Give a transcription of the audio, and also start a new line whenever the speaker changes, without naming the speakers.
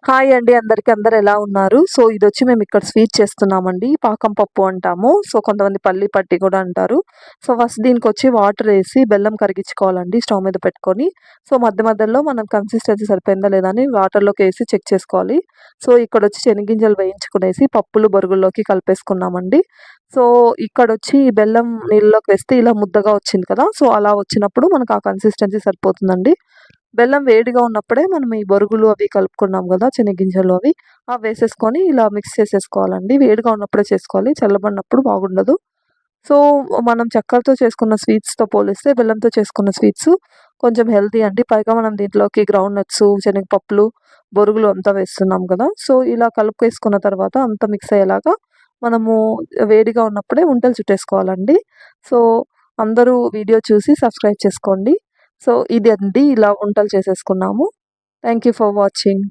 Hi అండి అందరికి. అందరు ఎలా ఉన్నారు? సో ఇదొచ్చి మేము ఇక్కడ స్వీట్ చేస్తున్నామండి. పాకం పప్పు అంటాము. సో కొంతమంది పల్లి పట్టి కూడా అంటారు. సో ఫస్ట్ దీనికొచ్చి వాటర్ వేసి బెల్లం కరిగించుకోవాలండి స్టవ్ మీద పెట్టుకొని. సో మధ్య మధ్యలో మనం కన్సిస్టెన్సీ సరిపోయిందా లేదా అని వాటర్లోకి వేసి చెక్ చేసుకోవాలి. సో ఇక్కడొచ్చి శనగింజలు వేయించుకునేసి పప్పులు బొరుగుల్లోకి కలిపేసుకున్నామండి. సో ఇక్కడొచ్చి బెల్లం నీళ్ళలోకి వేస్తే ఇలా ముద్దగా వచ్చింది కదా! సో అలా వచ్చినప్పుడు మనకు ఆ కన్సిస్టెన్సీ సరిపోతుందండి. బెల్లం వేడిగా ఉన్నప్పుడే మనం ఈ బొరుగులు అవి కలుపుకున్నాం గదా! శనగింజలు అవి వేసేసుకొని ఇలా మిక్స్ చేసేసుకోవాలండి. వేడిగా ఉన్నప్పుడే చేసుకోవాలి. చల్లబడినప్పుడు బాగుండదు. సో, మనం చక్కెరతో చేసుకున్న స్వీట్స్‌తో పోలిస్తే బెల్లంతో చేసుకున్న స్వీట్స్ కొంచెం హెల్తీ అండి. పైగా మనం దీంట్లోకి గ్రౌండ్ నట్స్, శనగపప్పులు, బొరుగులు అంతా వేస్తున్నాం గదా! సో, ఇలా కలిపేసుకున్న తర్వాత అంతా మిక్స్ అయ్యేలాగా మనము వేడిగా ఉన్నప్పుడే ఉండలు చుట్టేసుకోవాలండి. సో, అందరూ వీడియో చూసి సబ్స్క్రైబ్ చేసుకోండి. సో, ఇదండి ఇలా వంటలు చేసేసుకున్నాము. Thank you for watching.